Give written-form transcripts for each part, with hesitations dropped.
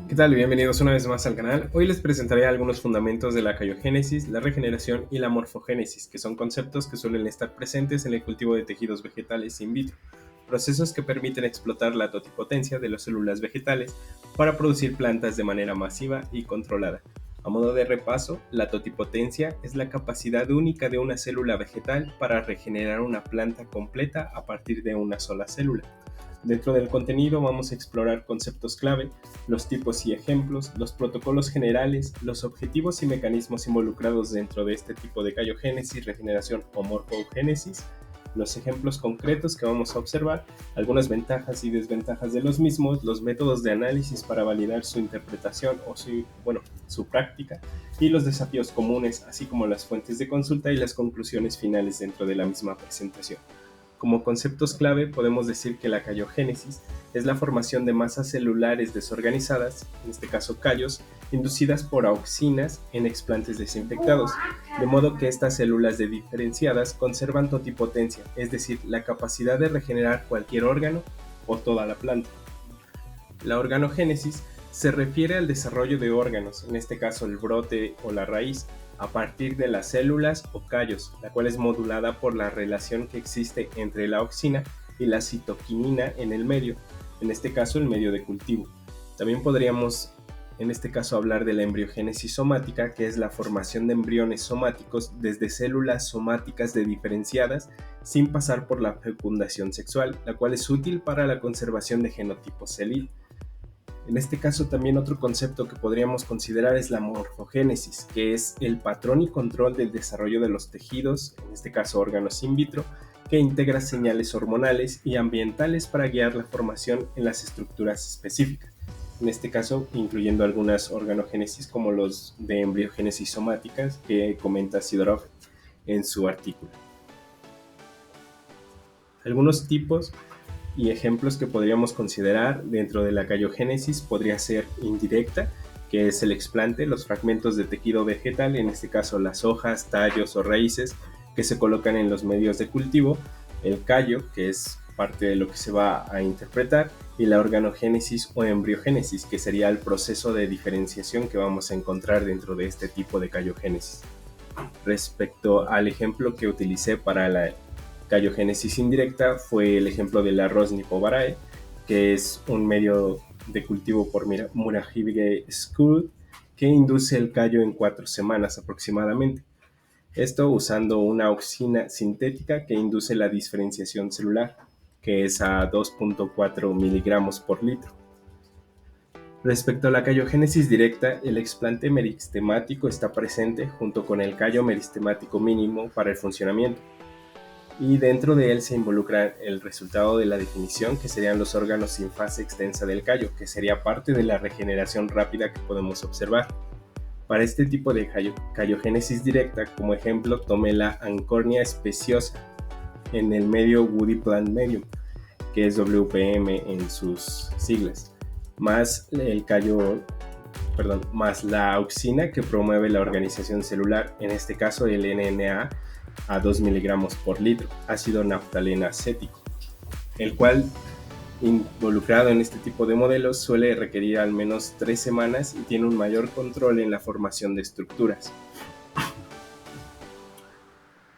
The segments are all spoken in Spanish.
¿Qué tal? Bienvenidos una vez más al canal. Hoy les presentaré algunos fundamentos de la cariogénesis, la regeneración y la morfogénesis, que son conceptos que suelen estar presentes en el cultivo de tejidos vegetales in vitro, procesos que permiten explotar la totipotencia de las células vegetales para producir plantas de manera masiva y controlada. A modo de repaso, la totipotencia es la capacidad única de una célula vegetal para regenerar una planta completa a partir de una sola célula. Dentro del contenido vamos a explorar conceptos clave, los tipos y ejemplos, los protocolos generales, los objetivos y mecanismos involucrados dentro de este tipo de cariogénesis, regeneración o morfogénesis, los ejemplos concretos que vamos a observar, algunas ventajas y desventajas de los mismos, los métodos de análisis para validar su interpretación o su práctica, y los desafíos comunes, así como las fuentes de consulta y las conclusiones finales dentro de la misma presentación. Como conceptos clave podemos decir que la cariogénesis es la formación de masas celulares desorganizadas, en este caso callos, inducidas por auxinas en explantes desinfectados, de modo que estas células diferenciadas conservan totipotencia, es decir, la capacidad de regenerar cualquier órgano o toda la planta. La organogénesis se refiere al desarrollo de órganos, en este caso el brote o la raíz, a partir de las células o callos, la cual es modulada por la relación que existe entre la auxina y la citoquinina en el medio, en este caso el medio de cultivo. También podríamos en este caso hablar de la embriogénesis somática, que es la formación de embriones somáticos desde células somáticas diferenciadas sin pasar por la fecundación sexual, la cual es útil para la conservación de genotipos celil. En este caso también otro concepto que podríamos considerar es la morfogénesis, que es el patrón y control del desarrollo de los tejidos, en este caso órganos in vitro, que integra señales hormonales y ambientales para guiar la formación en las estructuras específicas. En este caso, incluyendo algunas organogénesis como los de embriogénesis somáticas que comenta Sidorov en su artículo. Algunos tipos y ejemplos que podríamos considerar dentro de la cariogénesis podría ser indirecta, que es el explante, los fragmentos de tejido vegetal, en este caso las hojas, tallos o raíces, que se colocan en los medios de cultivo, el callo, que es parte de lo que se va a interpretar, y la organogénesis o embriogénesis, que sería el proceso de diferenciación que vamos a encontrar dentro de este tipo de cariogénesis. Respecto al ejemplo que utilicé para la cariogénesis indirecta fue el ejemplo del arroz Nipo-Barae, que es un medio de cultivo por Murahige School que induce el callo en 4 semanas aproximadamente. Esto usando una auxina sintética que induce la diferenciación celular, que es a 2.4 miligramos por litro. Respecto a la cariogénesis directa, el explante meristemático está presente junto con el callo meristemático mínimo para el funcionamiento, y dentro de él se involucra el resultado de la definición, que serían los órganos sin fase extensa del callo, que sería parte de la regeneración rápida que podemos observar. Para este tipo de cariogénesis directa, como ejemplo, tomé la Ancornia speciosa en el medio Woody Plant Medium, que es WPM en sus siglas, más más la auxina que promueve la organización celular, en este caso el NNA a 2 miligramos por litro, ácido naftaleno acético, el cual involucrado en este tipo de modelos suele requerir al menos 3 semanas y tiene un mayor control en la formación de estructuras.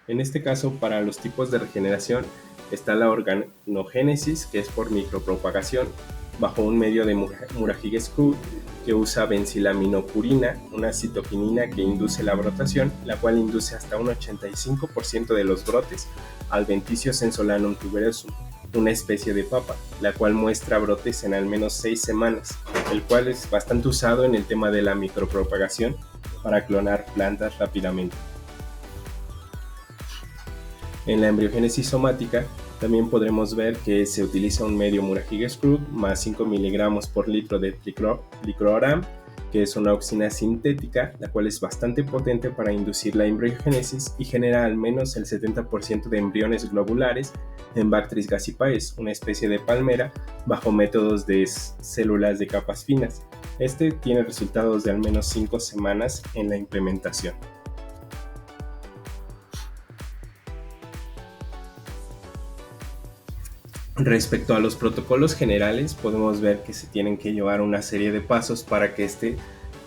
En este caso, para los tipos de regeneración está la organogénesis, que es por micropropagación, bajo un medio de Murahige School que usa benzilaminopurina, una citoquinina que induce la brotación, la cual induce hasta un 85% de los brotes Adventitious sensolanum tuberosum, una especie de papa, la cual muestra brotes en al menos 6 semanas, el cual es bastante usado en el tema de la micropropagación para clonar plantas rápidamente. En la embriogénesis somática también podremos ver que se utiliza un medio Murahige School más 5 miligramos por litro de tricloram, que es una auxina sintética, la cual es bastante potente para inducir la embriogénesis y genera al menos el 70% de embriones globulares en Bactris gasipaes, una especie de palmera, bajo métodos de células de capas finas. Este tiene resultados de al menos 5 semanas en la implementación. Respecto a los protocolos generales, podemos ver que se tienen que llevar una serie de pasos para que éste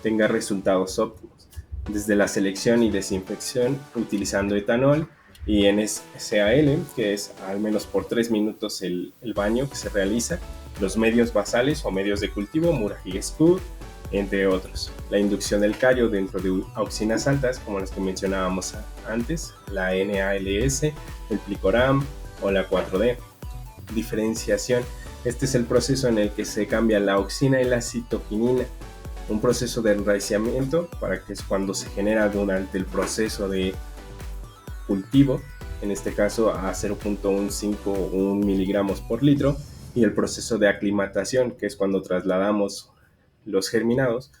tenga resultados óptimos, desde la selección y desinfección utilizando etanol y NSAL, que es al menos por 3 minutos el baño que se realiza, los medios basales o medios de cultivo, Murray Scud, entre otros. La inducción del callo dentro de auxinas altas, como las que mencionábamos antes, la NALS, el Plicoram o la 4D. Diferenciación. Este es el proceso en el que se cambia la auxina y la citoquinina, un proceso de enraiciamiento para que es cuando se genera durante el proceso de cultivo, en este caso a 0.15 o 1 miligramos por litro, y el proceso de aclimatación, que es cuando trasladamos los germinados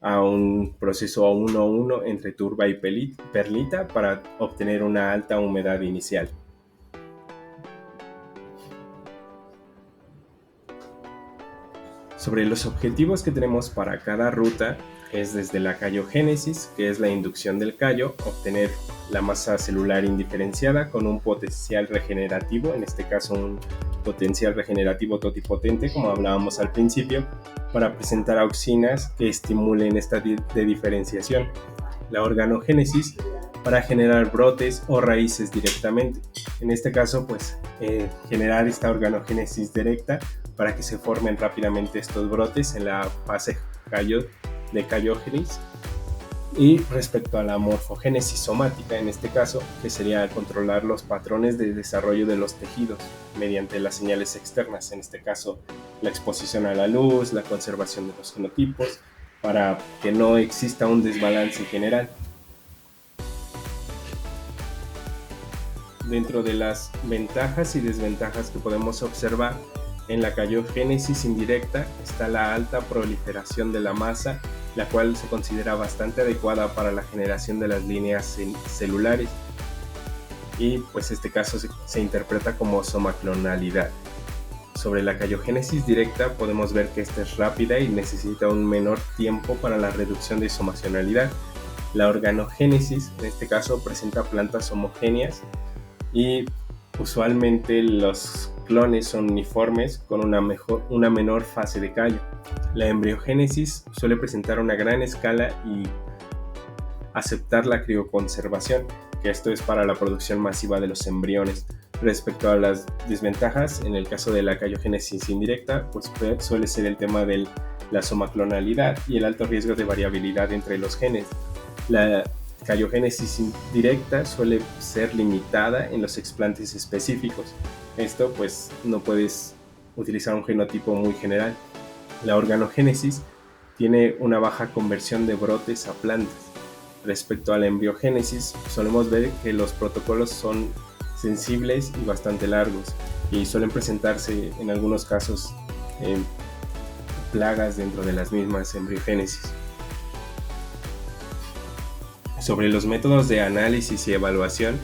a un proceso 1:1 entre turba y perlita para obtener una alta humedad inicial. Sobre los objetivos que tenemos para cada ruta es desde la callogénesis, que es la inducción del callo, obtener la masa celular indiferenciada con un potencial regenerativo, en este caso un potencial regenerativo totipotente, como hablábamos al principio, para presentar auxinas que estimulen esta de diferenciación. La organogénesis, para generar brotes o raíces directamente. En este caso, pues, generar esta organogénesis directa para que se formen rápidamente estos brotes en la fase de callogénesis. Y respecto a la morfogénesis somática, en este caso, que sería controlar los patrones de desarrollo de los tejidos mediante las señales externas, en este caso la exposición a la luz, la conservación de los genotipos, para que no exista un desbalance general. Dentro de las ventajas y desventajas que podemos observar en la callogénesis indirecta está la alta proliferación de la masa, la cual se considera bastante adecuada para la generación de las líneas celulares, y pues este caso se interpreta como somaclonalidad. Sobre la callogénesis directa podemos ver que esta es rápida y necesita un menor tiempo para la reducción de somacionalidad. La organogénesis, en este caso, presenta plantas homogéneas y usualmente los clones son uniformes con una menor fase de callo. La embriogénesis suele presentar una gran escala y aceptar la crioconservación, que esto es para la producción masiva de los embriones. Respecto a las desventajas, en el caso de la callogénesis indirecta, pues suele ser el tema de la somaclonalidad y el alto riesgo de variabilidad entre los genes. La callogénesis indirecta suele ser limitada en los explantes específicos. Esto pues no puedes utilizar un genotipo muy general. La organogénesis tiene una baja conversión de brotes a plantas. Respecto a la embriogénesis, solemos ver que los protocolos son sensibles y bastante largos y suelen presentarse en algunos casos plagas dentro de las mismas embriogénesis. Sobre los métodos de análisis y evaluación,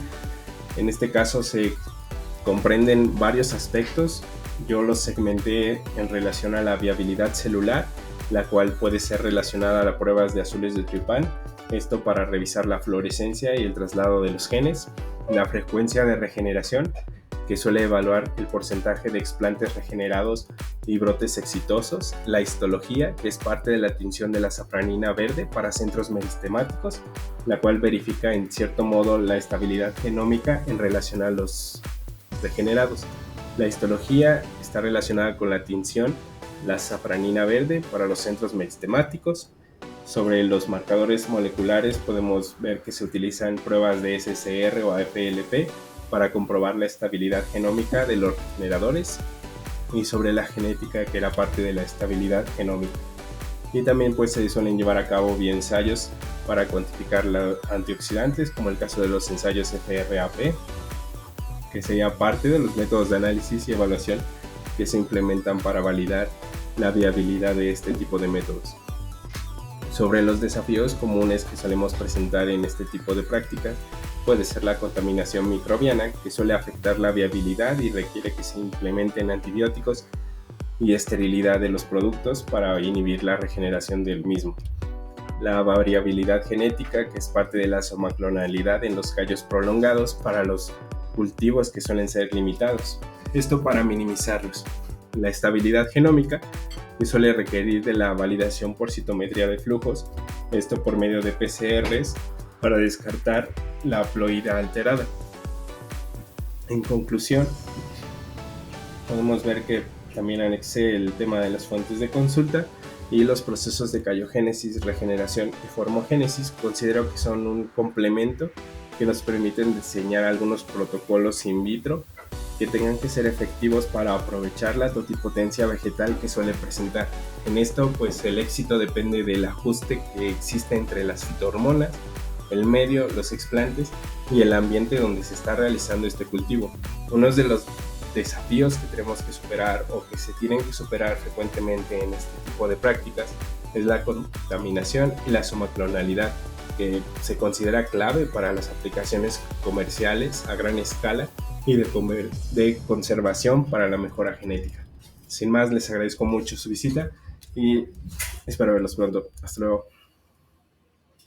en este caso se comprenden varios aspectos. Yo los segmenté en relación a la viabilidad celular, la cual puede ser relacionada a las pruebas de azules de Trypan, esto para revisar la fluorescencia y el traslado de los genes, la frecuencia de regeneración, que suele evaluar el porcentaje de explantes regenerados y brotes exitosos, la histología, que es parte de la tinción de la safranina verde para centros meristemáticos, la cual verifica en cierto modo la estabilidad genómica en relación a los regenerados. La histología está relacionada con la tinción, la safranina verde para los centros meristemáticos. Sobre los marcadores moleculares podemos ver que se utilizan pruebas de SSR o AFLP para comprobar la estabilidad genómica de los regeneradores, y sobre la genética, que era parte de la estabilidad genómica. Y también pues se suelen llevar a cabo bioensayos para cuantificar los antioxidantes, como el caso de los ensayos FRAP, que sería parte de los métodos de análisis y evaluación que se implementan para validar la viabilidad de este tipo de métodos. Sobre los desafíos comunes que solemos presentar en este tipo de prácticas, puede ser la contaminación microbiana, que suele afectar la viabilidad y requiere que se implementen antibióticos y esterilidad de los productos para inhibir la regeneración del mismo. La variabilidad genética, que es parte de la somaclonalidad en los callos prolongados para los cultivos que suelen ser limitados. esto para minimizarlos. La estabilidad genómica, que suele requerir de la validación por citometría de flujos, esto por medio de PCRs, para descartar la haploide alterada. En conclusión, podemos ver que también anexé el tema de las fuentes de consulta y los procesos de cariogénesis, regeneración y formogénesis. Considero que son un complemento que nos permiten diseñar algunos protocolos in vitro que tengan que ser efectivos para aprovechar la totipotencia vegetal que suele presentar. En esto, pues el éxito depende del ajuste que existe entre las fitohormonas, el medio, los explantes y el ambiente donde se está realizando este cultivo. Uno de los desafíos que tenemos que superar o que se tienen que superar frecuentemente en este tipo de prácticas es la contaminación y la somaclonalidad, que se considera clave para las aplicaciones comerciales a gran escala y de conservación para la mejora genética. Sin más, les agradezco mucho su visita y espero verlos pronto. Hasta luego.